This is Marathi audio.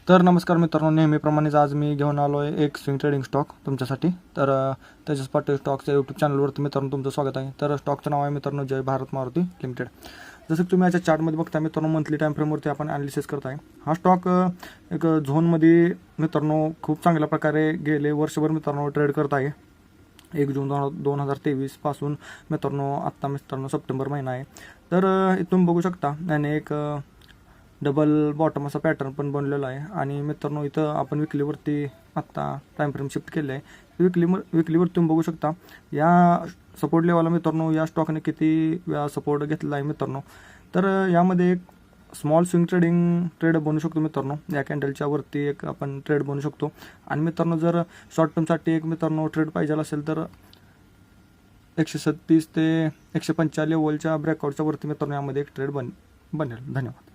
तर नमस्कार मित्रांनो, नेहमीप्रमाणेच आज मी घेऊन आलो आहे एक स्विंग ट्रेडिंग स्टॉक तुमच्यासाठी. तर त्याच्याच पाटील स्टॉकच्या यूट्यूब चॅनलवरती मित्रांनो तुमचं स्वागत आहे. तर स्टॉकचं नाव आहे मित्रांनो जय भारत मारुती लिमिटेड. जसं की तुम्ही याच्या चार्टमध्ये बघता मित्रांनो, मंथली टाइम फ्रेमवरती आपण ॲनालिसिस करत आहे. हा स्टॉक एक झोनमध्ये मित्रांनो खूप चांगल्या प्रकारे गेले वर्षभर मित्रांनो ट्रेड करत आहे. 1 जून 2023 पासून मित्रांनो आत्ता मित्रांनो सप्टेंबर महिना आहे. तर इथून बघू शकता याने एक डबल बॉटम असा पॅटर्न पण बनलेला आहे. आणि मित्रांनो इथं आपण विकलीवरती आत्ता टाइम फ्रेम शिफ्ट केले आहे. विकलीवर तुम्ही बघू शकता या सपोर्ट लेवलला मित्रांनो या स्टॉकने किती वेळा सपोर्ट घेतलेला आहे मित्रांनो. तर यामध्ये एक स्मॉल स्विंग ट्रेड बनू शकतो मित्रांनो. या कॅन्डलच्या वरती एक आपण ट्रेड बनू शकतो. आणि मित्रांनो जर शॉर्ट टर्मसाठी एक मित्रांनो ट्रेड पाहिजे असेल तर 137 ते 145 लेवलच्या ब्रेकआउटच्या वरती मित्रांनो यामध्ये एक ट्रेड बनेल. धन्यवाद.